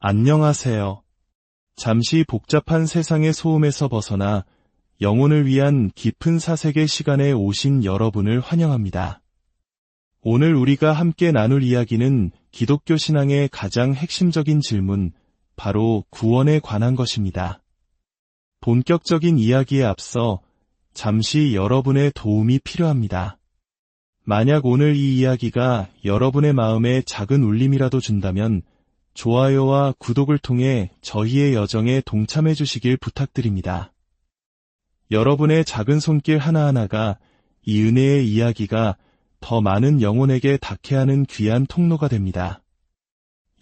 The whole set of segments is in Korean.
안녕하세요. 잠시 복잡한 세상의 소음에서 벗어나 영혼을 위한 깊은 사색의 시간에 오신 여러분을 환영합니다. 오늘 우리가 함께 나눌 이야기는 기독교 신앙의 가장 핵심적인 질문, 바로 구원에 관한 것입니다. 본격적인 이야기에 앞서 잠시 여러분의 도움이 필요합니다. 만약 오늘 이 이야기가 여러분의 마음에 작은 울림이라도 준다면 좋아요와 구독을 통해 저희의 여정에 동참해 주시길 부탁드립니다. 여러분의 작은 손길 하나하나가 이 은혜의 이야기가 더 많은 영혼에게 닿게 하는 귀한 통로가 됩니다.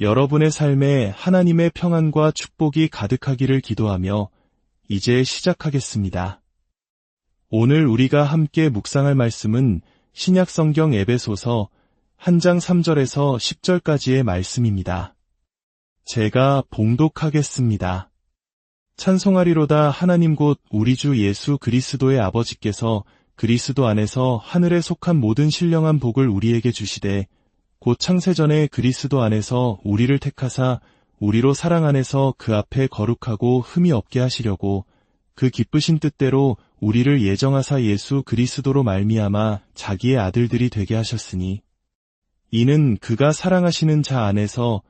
여러분의 삶에 하나님의 평안과 축복이 가득하기를 기도하며 이제 시작하겠습니다. 오늘 우리가 함께 묵상할 말씀은 신약성경 에베소서 1장 3절에서 10절까지의 말씀입니다. 제가 봉독하겠습니다. 찬송하리로다 하나님 곧 우리 주 예수 그리스도의 아버지께서 그리스도 안에서 하늘에 속한 모든 신령한 복을 우리에게 주시되 곧 창세전에 그리스도 안에서 우리를 택하사 우리로 사랑 안에서 그 앞에 거룩하고 흠이 없게 하시려고 그 기쁘신 뜻대로 우리를 예정하사 예수 그리스도로 말미암아 자기의 아들들이 되게 하셨으니 이는 그가 사랑하시는 자 안에서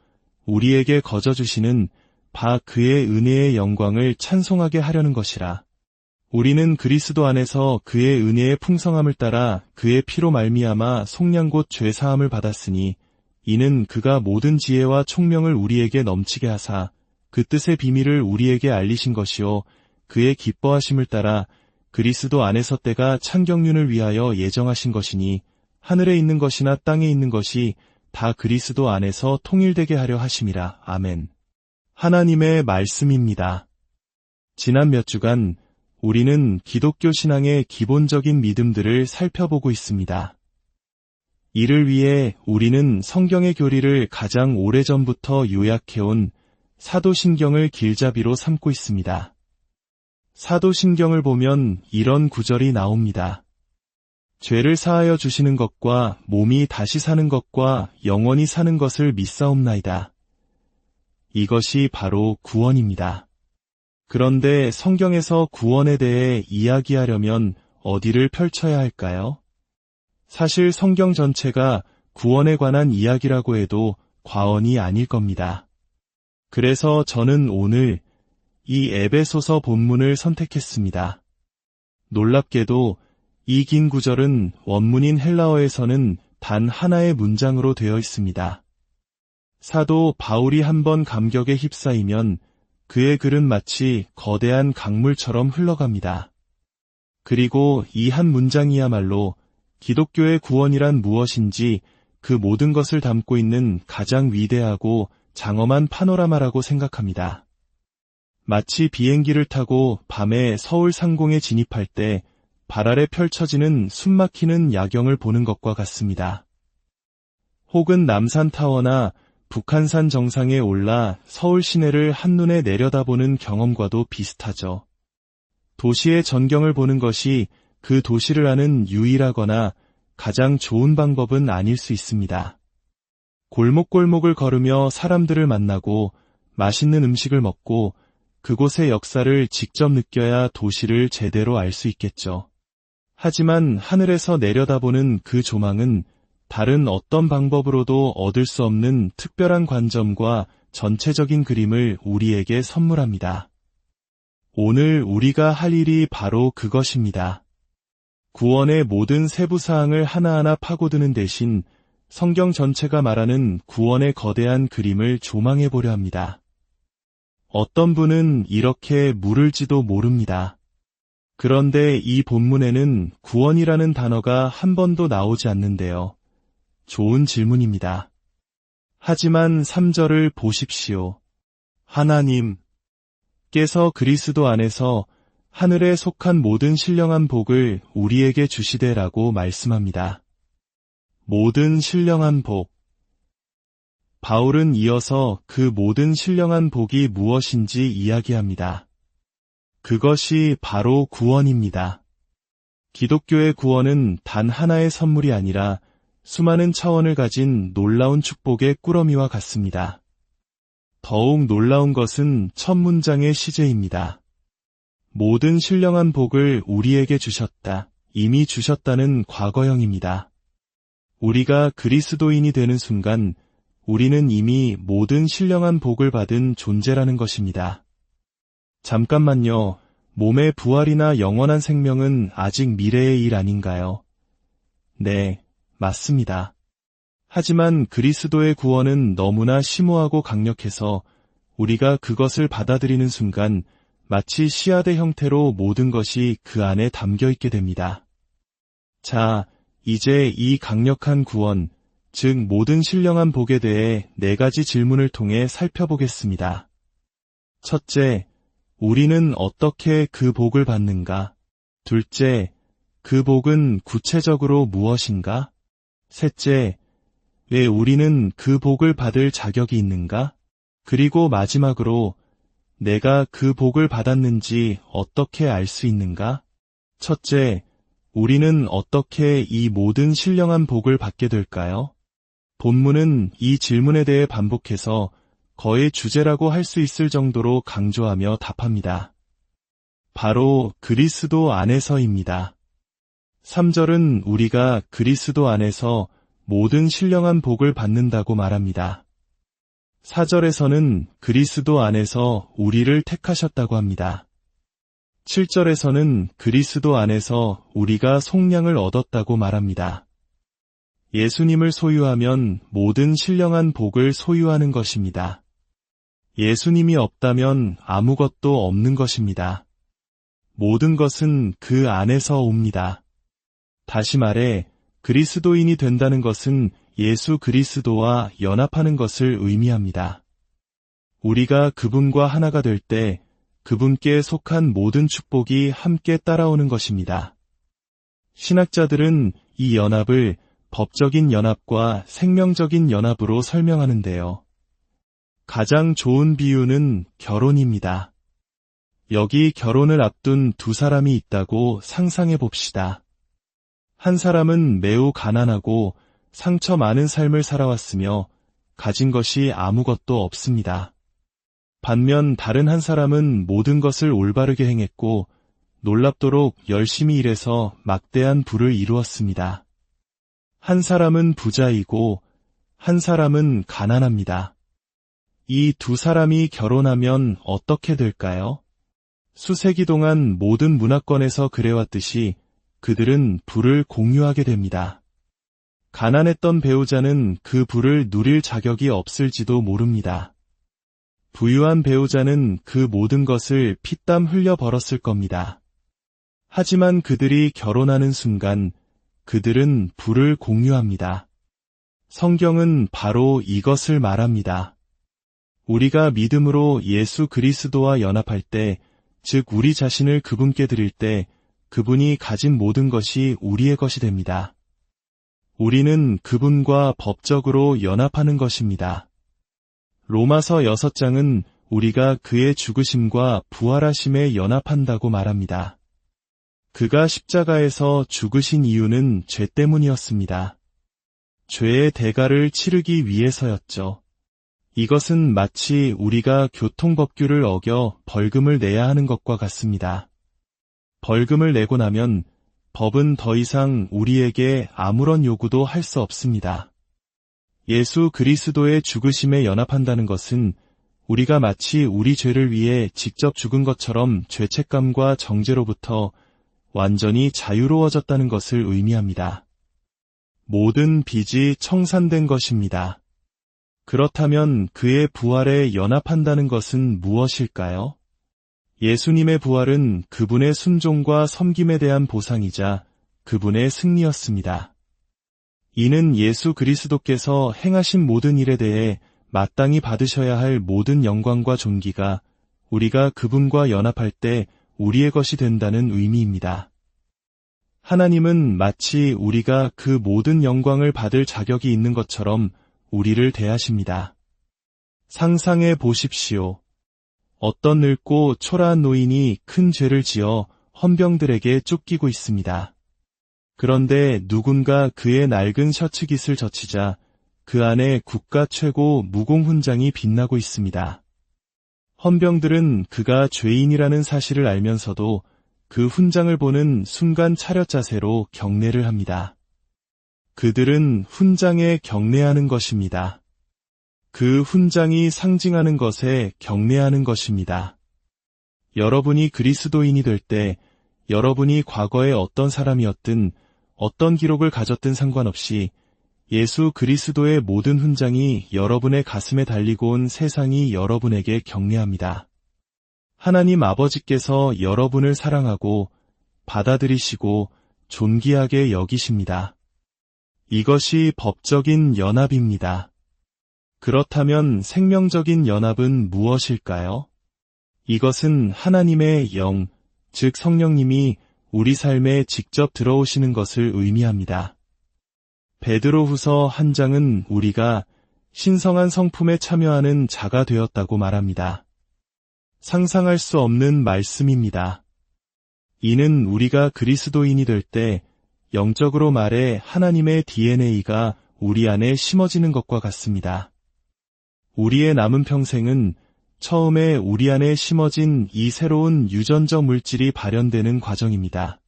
우리에게 거저주시는 바 그의 은혜의 영광을 찬송하게 하려는 것이라. 우리는 그리스도 안에서 그의 은혜의 풍성함을 따라 그의 피로 말미암아 속량 곧 죄사함을 받았으니 이는 그가 모든 지혜와 총명을 우리에게 넘치게 하사 그 뜻의 비밀을 우리에게 알리신 것이요 그의 기뻐하심을 따라 그리스도 안에서 때가 창경륜을 위하여 예정하신 것이니 하늘에 있는 것이나 땅에 있는 것이 다 그리스도 안에서 통일되게 하려 하심이라. 아멘. 하나님의 말씀입니다. 지난 몇 주간 우리는 기독교 신앙의 기본적인 믿음들을 살펴보고 있습니다. 이를 위해 우리는 성경의 교리를 가장 오래전부터 요약해온 사도신경을 길잡이로 삼고 있습니다. 사도신경을 보면 이런 구절이 나옵니다. 죄를 사하여 주시는 것과 몸이 다시 사는 것과 영원히 사는 것을 믿사옵나이다. 이것이 바로 구원입니다. 그런데 성경에서 구원에 대해 이야기하려면 어디를 펼쳐야 할까요? 사실 성경 전체가 구원에 관한 이야기라고 해도 과언이 아닐 겁니다. 그래서 저는 오늘 이 에베소서 본문을 선택했습니다. 놀랍게도 이 긴 구절은 원문인 헬라어에서는 단 하나의 문장으로 되어 있습니다. 사도 바울이 한번 감격에 휩싸이면 그의 글은 마치 거대한 강물처럼 흘러갑니다. 그리고 이 한 문장이야말로 기독교의 구원이란 무엇인지 그 모든 것을 담고 있는 가장 위대하고 장엄한 파노라마라고 생각합니다. 마치 비행기를 타고 밤에 서울 상공에 진입할 때 발 아래 펼쳐지는 숨막히는 야경을 보는 것과 같습니다. 혹은 남산타워나 북한산 정상에 올라 서울 시내를 한눈에 내려다보는 경험과도 비슷하죠. 도시의 전경을 보는 것이 그 도시를 아는 유일하거나 가장 좋은 방법은 아닐 수 있습니다. 골목골목을 걸으며 사람들을 만나고 맛있는 음식을 먹고 그곳의 역사를 직접 느껴야 도시를 제대로 알 수 있겠죠. 하지만 하늘에서 내려다보는 그 조망은 다른 어떤 방법으로도 얻을 수 없는 특별한 관점과 전체적인 그림을 우리에게 선물합니다. 오늘 우리가 할 일이 바로 그것입니다. 구원의 모든 세부사항을 하나하나 파고드는 대신 성경 전체가 말하는 구원의 거대한 그림을 조망해보려 합니다. 어떤 분은 이렇게 물을지도 모릅니다. 그런데 이 본문에는 구원이라는 단어가 한 번도 나오지 않는데요. 좋은 질문입니다. 하지만 3절을 보십시오. 하나님께서 그리스도 안에서 하늘에 속한 모든 신령한 복을 우리에게 주시되라고 말씀합니다. 모든 신령한 복. 바울은 이어서 그 모든 신령한 복이 무엇인지 이야기합니다. 그것이 바로 구원입니다. 기독교의 구원은 단 하나의 선물이 아니라 수많은 차원을 가진 놀라운 축복의 꾸러미와 같습니다. 더욱 놀라운 것은 첫 문장의 시제입니다. 모든 신령한 복을 우리에게 주셨다. 이미 주셨다는 과거형입니다. 우리가 그리스도인이 되는 순간 우리는 이미 모든 신령한 복을 받은 존재라는 것입니다. 잠깐만요. 몸의 부활이나 영원한 생명은 아직 미래의 일 아닌가요? 네, 맞습니다. 하지만 그리스도의 구원은 너무나 심오하고 강력해서 우리가 그것을 받아들이는 순간 마치 씨앗의 형태로 모든 것이 그 안에 담겨 있게 됩니다. 자, 이제 이 강력한 구원, 즉 모든 신령한 복에 대해 4가지 질문을 통해 살펴보겠습니다. 첫째, 우리는 어떻게 그 복을 받는가? 둘째, 그 복은 구체적으로 무엇인가? 셋째, 왜 우리는 그 복을 받을 자격이 있는가? 그리고 마지막으로 내가 그 복을 받았는지 어떻게 알 수 있는가? 첫째, 우리는 어떻게 이 모든 신령한 복을 받게 될까요? 본문은 이 질문에 대해 반복해서 거의 주제라고 할 수 있을 정도로 강조하며 답합니다. 바로 그리스도 안에서입니다. 3절은 우리가 그리스도 안에서 모든 신령한 복을 받는다고 말합니다. 4절에서는 그리스도 안에서 우리를 택하셨다고 합니다. 7절에서는 그리스도 안에서 우리가 속량을 얻었다고 말합니다. 예수님을 소유하면 모든 신령한 복을 소유하는 것입니다. 예수님이 없다면 아무것도 없는 것입니다. 모든 것은 그 안에서 옵니다. 다시 말해 그리스도인이 된다는 것은 예수 그리스도와 연합하는 것을 의미합니다. 우리가 그분과 하나가 될 때 그분께 속한 모든 축복이 함께 따라오는 것입니다. 신학자들은 이 연합을 법적인 연합과 생명적인 연합으로 설명하는데요. 가장 좋은 비유는 결혼입니다. 여기 결혼을 앞둔 두 사람이 있다고 상상해 봅시다. 한 사람은 매우 가난하고 상처 많은 삶을 살아왔으며 가진 것이 아무것도 없습니다. 반면 다른 한 사람은 모든 것을 올바르게 행했고 놀랍도록 열심히 일해서 막대한 부를 이루었습니다. 한 사람은 부자이고 한 사람은 가난합니다. 이 두 사람이 결혼하면 어떻게 될까요? 수세기 동안 모든 문화권에서 그래왔듯이 그들은 부를 공유하게 됩니다. 가난했던 배우자는 그 부를 누릴 자격이 없을지도 모릅니다. 부유한 배우자는 그 모든 것을 피땀 흘려 벌었을 겁니다. 하지만 그들이 결혼하는 순간 그들은 부를 공유합니다. 성경은 바로 이것을 말합니다. 우리가 믿음으로 예수 그리스도와 연합할 때, 즉 우리 자신을 그분께 드릴 때 그분이 가진 모든 것이 우리의 것이 됩니다. 우리는 그분과 법적으로 연합하는 것입니다. 로마서 6장은 우리가 그의 죽으심과 부활하심에 연합한다고 말합니다. 그가 십자가에서 죽으신 이유는 죄 때문이었습니다. 죄의 대가를 치르기 위해서였죠. 이것은 마치 우리가 교통법규를 어겨 벌금을 내야 하는 것과 같습니다. 벌금을 내고 나면 법은 더 이상 우리에게 아무런 요구도 할 수 없습니다. 예수 그리스도의 죽으심에 연합한다는 것은 우리가 마치 우리 죄를 위해 직접 죽은 것처럼 죄책감과 정죄로부터 완전히 자유로워졌다는 것을 의미합니다. 모든 빚이 청산된 것입니다. 그렇다면 그의 부활에 연합한다는 것은 무엇일까요? 예수님의 부활은 그분의 순종과 섬김에 대한 보상이자 그분의 승리였습니다. 이는 예수 그리스도께서 행하신 모든 일에 대해 마땅히 받으셔야 할 모든 영광과 존귀가 우리가 그분과 연합할 때 우리의 것이 된다는 의미입니다. 하나님은 마치 우리가 그 모든 영광을 받을 자격이 있는 것처럼 우리를 대하십니다. 상상해 보십시오. 어떤 늙고 초라한 노인이 큰 죄를 지어 헌병들에게 쫓기고 있습니다. 그런데 누군가 그의 낡은 셔츠깃을 젖히자 그 안에 국가 최고 무공훈장이 빛나고 있습니다. 헌병들은 그가 죄인이라는 사실을 알면서도 그 훈장을 보는 순간 차렷 자세로 경례를 합니다. 그들은 훈장에 경례하는 것입니다. 그 훈장이 상징하는 것에 경례하는 것입니다. 여러분이 그리스도인이 될 때 여러분이 과거에 어떤 사람이었든 어떤 기록을 가졌든 상관없이 예수 그리스도의 모든 훈장이 여러분의 가슴에 달리고 온 세상이 여러분에게 경례합니다. 하나님 아버지께서 여러분을 사랑하고 받아들이시고 존귀하게 여기십니다. 이것이 법적인 연합입니다. 그렇다면 생명적인 연합은 무엇일까요? 이것은 하나님의 영, 즉 성령님이 우리 삶에 직접 들어오시는 것을 의미합니다. 베드로후서 1장은 우리가 신성한 성품에 참여하는 자가 되었다고 말합니다. 상상할 수 없는 말씀입니다. 이는 우리가 그리스도인이 될 때 영적으로 말해 하나님의 DNA가 우리 안에 심어지는 것과 같습니다. 우리의 남은 평생은 처음에 우리 안에 심어진 이 새로운 유전적 물질이 발현되는 과정입니다.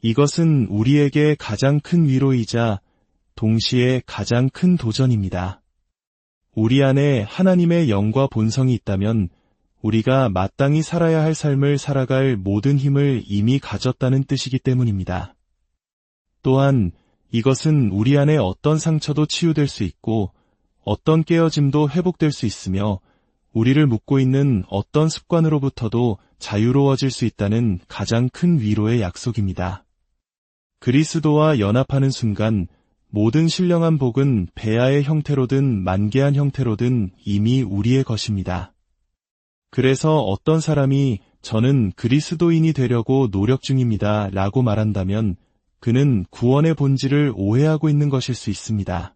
이것은 우리에게 가장 큰 위로이자 동시에 가장 큰 도전입니다. 우리 안에 하나님의 영과 본성이 있다면 우리가 마땅히 살아야 할 삶을 살아갈 모든 힘을 이미 가졌다는 뜻이기 때문입니다. 또한 이것은 우리 안에 어떤 상처도 치유될 수 있고 어떤 깨어짐도 회복될 수 있으며 우리를 묶고 있는 어떤 습관으로부터도 자유로워질 수 있다는 가장 큰 위로의 약속입니다. 그리스도와 연합하는 순간 모든 신령한 복은 배아의 형태로든 만개한 형태로든 이미 우리의 것입니다. 그래서 어떤 사람이 저는 그리스도인이 되려고 노력 중입니다 라고 말한다면 그는 구원의 본질을 오해하고 있는 것일 수 있습니다.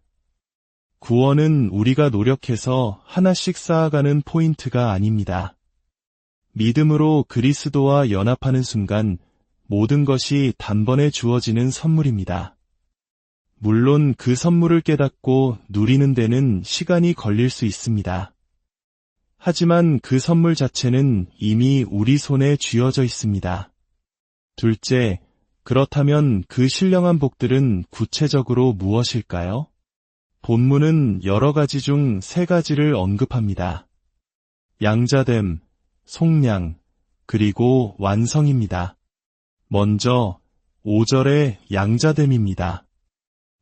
구원은 우리가 노력해서 하나씩 쌓아가는 포인트가 아닙니다. 믿음으로 그리스도와 연합하는 순간 모든 것이 단번에 주어지는 선물입니다. 물론 그 선물을 깨닫고 누리는 데는 시간이 걸릴 수 있습니다. 하지만 그 선물 자체는 이미 우리 손에 쥐어져 있습니다. 둘째, 그렇다면 그 신령한 복들은 구체적으로 무엇일까요? 본문은 여러 가지 중 3가지를 언급합니다. 양자됨, 속량, 그리고 완성입니다. 먼저 5절의 양자됨입니다.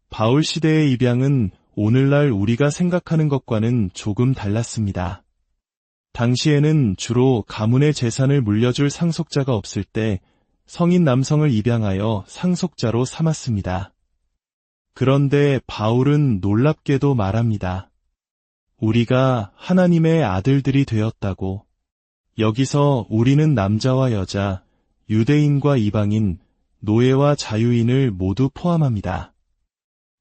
바울 시대의 입양은 오늘날 우리가 생각하는 것과는 조금 달랐습니다. 당시에는 주로 가문의 재산을 물려줄 상속자가 없을 때 성인 남성을 입양하여 상속자로 삼았습니다. 그런데 바울은 놀랍게도 말합니다. 우리가 하나님의 아들들이 되었다고. 여기서 우리는 남자와 여자, 유대인과 이방인, 노예와 자유인을 모두 포함합니다.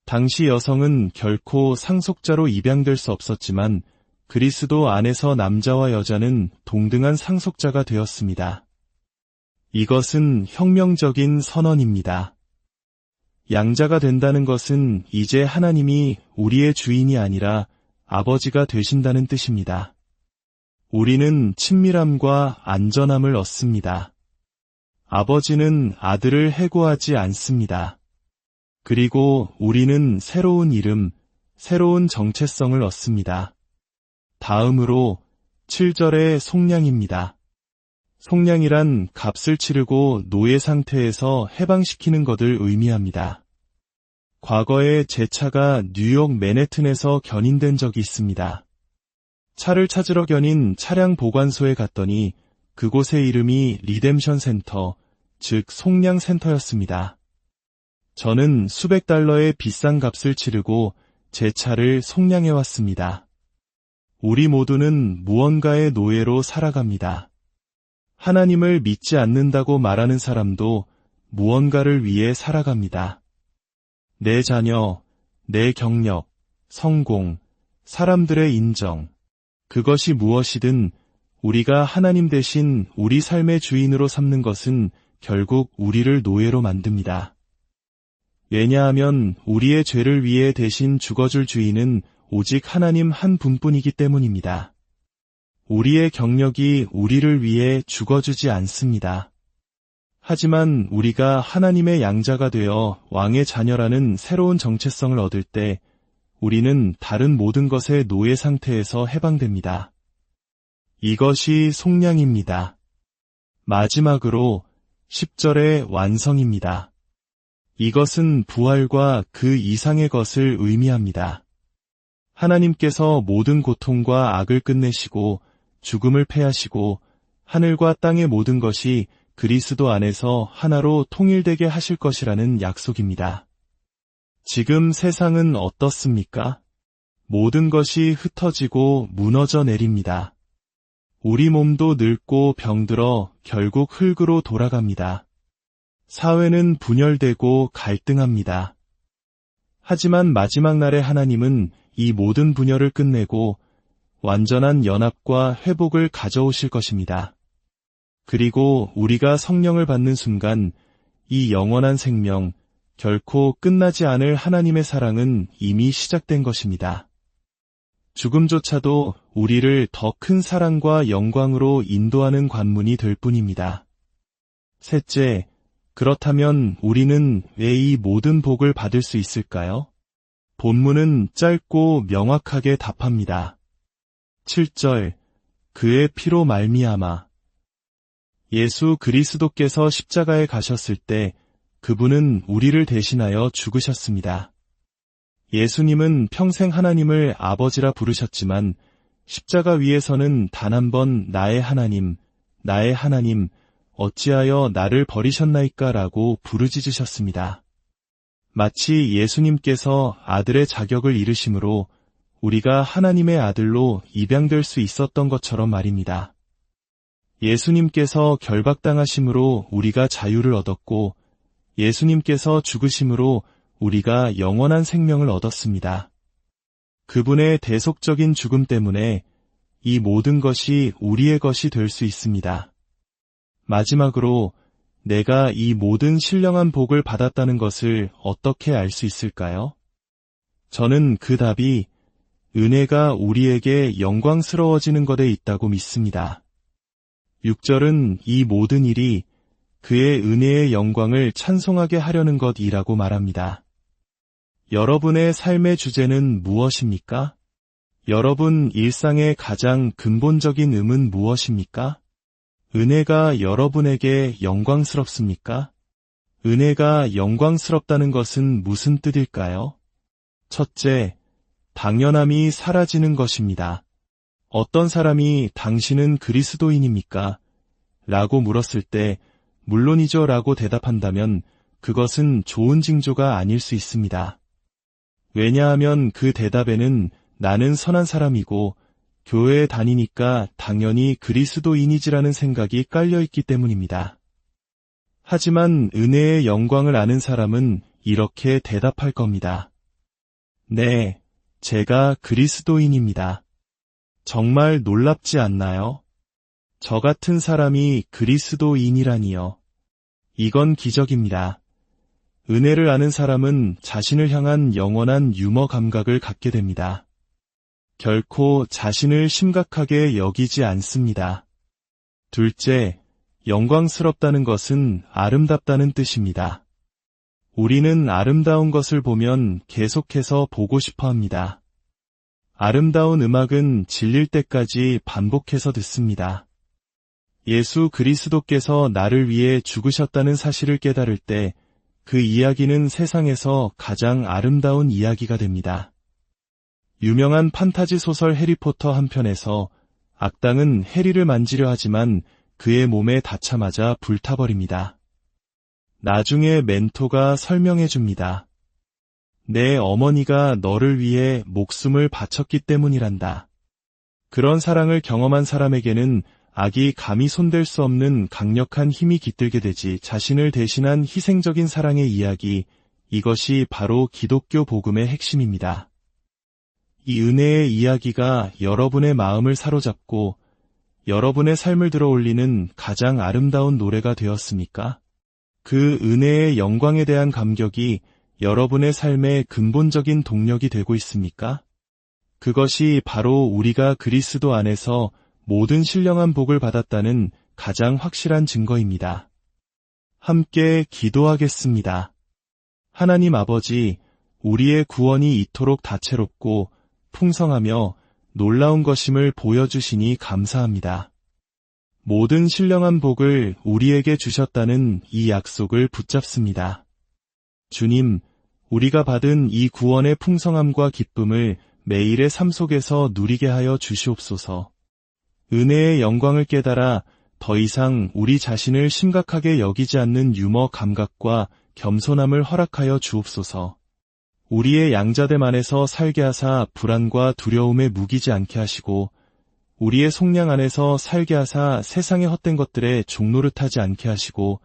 당시 여성은 결코 상속자로 입양될 수 없었지만 그리스도 안에서 남자와 여자는 동등한 상속자가 되었습니다. 이것은 혁명적인 선언입니다. 양자가 된다는 것은 이제 하나님이 우리의 주인이 아니라 아버지가 되신다는 뜻입니다. 우리는 친밀함과 안전함을 얻습니다. 아버지는 아들을 해고하지 않습니다. 그리고 우리는 새로운 이름, 새로운 정체성을 얻습니다. 다음으로 7절의 속량입니다. 속량이란 값을 치르고 노예 상태에서 해방시키는 것을 의미합니다. 과거에 제 차가 뉴욕 맨해튼에서 견인된 적이 있습니다. 차를 찾으러 견인 차량 보관소에 갔더니 그곳의 이름이 리뎀션 센터, 즉 속량 센터였습니다. 저는 수백 달러의 비싼 값을 치르고 제 차를 속량해왔습니다. 우리 모두는 무언가의 노예로 살아갑니다. 하나님을 믿지 않는다고 말하는 사람도 무언가를 위해 살아갑니다. 내 자녀, 내 경력, 성공, 사람들의 인정, 그것이 무엇이든 우리가 하나님 대신 우리 삶의 주인으로 삼는 것은 결국 우리를 노예로 만듭니다. 왜냐하면 우리의 죄를 위해 대신 죽어줄 주인은 오직 하나님 한 분뿐이기 때문입니다. 우리의 경력이 우리를 위해 죽어주지 않습니다. 하지만 우리가 하나님의 양자가 되어 왕의 자녀라는 새로운 정체성을 얻을 때 우리는 다른 모든 것의 노예 상태에서 해방됩니다. 이것이 속량입니다. 마지막으로 10절의 완성입니다. 이것은 부활과 그 이상의 것을 의미합니다. 하나님께서 모든 고통과 악을 끝내시고 죽음을 패하시고 하늘과 땅의 모든 것이 그리스도 안에서 하나로 통일되게 하실 것이라는 약속입니다. 지금 세상은 어떻습니까? 모든 것이 흩어지고 무너져 내립니다. 우리 몸도 늙고 병들어 결국 흙으로 돌아갑니다. 사회는 분열되고 갈등합니다. 하지만 마지막 날에 하나님은 이 모든 분열을 끝내고 완전한 연합과 회복을 가져오실 것입니다. 그리고 우리가 성령을 받는 순간 이 영원한 생명, 결코 끝나지 않을 하나님의 사랑은 이미 시작된 것입니다. 죽음조차도 우리를 더 큰 사랑과 영광으로 인도하는 관문이 될 뿐입니다. 셋째, 그렇다면 우리는 왜 이 모든 복을 받을 수 있을까요? 본문은 짧고 명확하게 답합니다. 7절, 그의 피로 말미암아. 예수 그리스도께서 십자가에 가셨을 때 그분은 우리를 대신하여 죽으셨습니다. 예수님은 평생 하나님을 아버지라 부르셨지만 십자가 위에서는 단 한 번 나의 하나님, 어찌하여 나를 버리셨나이까 라고 부르짖으셨습니다. 마치 예수님께서 아들의 자격을 잃으심으로 우리가 하나님의 아들로 입양될 수 있었던 것처럼 말입니다. 예수님께서 결박당하심으로 우리가 자유를 얻었고 예수님께서 죽으심으로 우리가 영원한 생명을 얻었습니다. 그분의 대속적인 죽음 때문에 이 모든 것이 우리의 것이 될 수 있습니다. 마지막으로 내가 이 모든 신령한 복을 받았다는 것을 어떻게 알 수 있을까요? 저는 그 답이 은혜가 우리에게 영광스러워지는 것에 있다고 믿습니다. 6절은 이 모든 일이 그의 은혜의 영광을 찬송하게 하려는 것이라고 말합니다. 여러분의 삶의 주제는 무엇입니까? 여러분 일상의 가장 근본적인 의문 무엇입니까? 은혜가 여러분에게 영광스럽습니까? 은혜가 영광스럽다는 것은 무슨 뜻일까요? 첫째, 당연함이 사라지는 것입니다. 어떤 사람이 당신은 그리스도인입니까? 라고 물었을 때 물론이죠 라고 대답한다면 그것은 좋은 징조가 아닐 수 있습니다. 왜냐하면 그 대답에는 나는 선한 사람이고 교회에 다니니까 당연히 그리스도인이지라는 생각이 깔려있기 때문입니다. 하지만 은혜의 영광을 아는 사람은 이렇게 대답할 겁니다. 네, 제가 그리스도인입니다. 정말 놀랍지 않나요? 저 같은 사람이 그리스도인이라니요. 이건 기적입니다. 은혜를 아는 사람은 자신을 향한 영원한 유머 감각을 갖게 됩니다. 결코 자신을 심각하게 여기지 않습니다. 둘째, 영광스럽다는 것은 아름답다는 뜻입니다. 우리는 아름다운 것을 보면 계속해서 보고 싶어 합니다. 아름다운 음악은 질릴 때까지 반복해서 듣습니다. 예수 그리스도께서 나를 위해 죽으셨다는 사실을 깨달을 때 그 이야기는 세상에서 가장 아름다운 이야기가 됩니다. 유명한 판타지 소설 해리포터 한 편에서 악당은 해리를 만지려 하지만 그의 몸에 닿자마자 불타버립니다. 나중에 멘토가 설명해 줍니다. 내 어머니가 너를 위해 목숨을 바쳤기 때문이란다. 그런 사랑을 경험한 사람에게는 악이 감히 손댈 수 없는 강력한 힘이 깃들게 되지 자신을 대신한 희생적인 사랑의 이야기, 이것이 바로 기독교 복음의 핵심입니다. 이 은혜의 이야기가 여러분의 마음을 사로잡고 여러분의 삶을 들어올리는 가장 아름다운 노래가 되었습니까? 그 은혜의 영광에 대한 감격이 여러분의 삶의 근본적인 동력이 되고 있습니까? 그것이 바로 우리가 그리스도 안에서 모든 신령한 복을 받았다는 가장 확실한 증거입니다. 함께 기도하겠습니다. 하나님 아버지, 우리의 구원이 이토록 다채롭고 풍성하며 놀라운 것임을 보여주시니 감사합니다. 모든 신령한 복을 우리에게 주셨다는 이 약속을 붙잡습니다. 주님, 우리가 받은 이 구원의 풍성함과 기쁨을 매일의 삶 속에서 누리게 하여 주시옵소서. 은혜의 영광을 깨달아 더 이상 우리 자신을 심각하게 여기지 않는 유머 감각과 겸손함을 허락하여 주옵소서. 우리의 양자됨 안에서 살게 하사 불안과 두려움에 무기지 않게 하시고 우리의 속량 안에서 살게 하사 세상의 헛된 것들에 종노릇하지 않게 하시고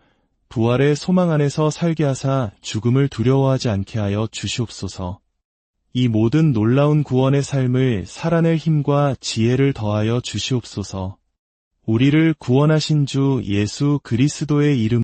부활의 소망 안에서 살게 하사 죽음을 두려워하지 않게 하여 주시옵소서. 이 모든 놀라운 구원의 삶을 살아낼 힘과 지혜를 더하여 주시옵소서. 우리를 구원하신 주 예수 그리스도의 이름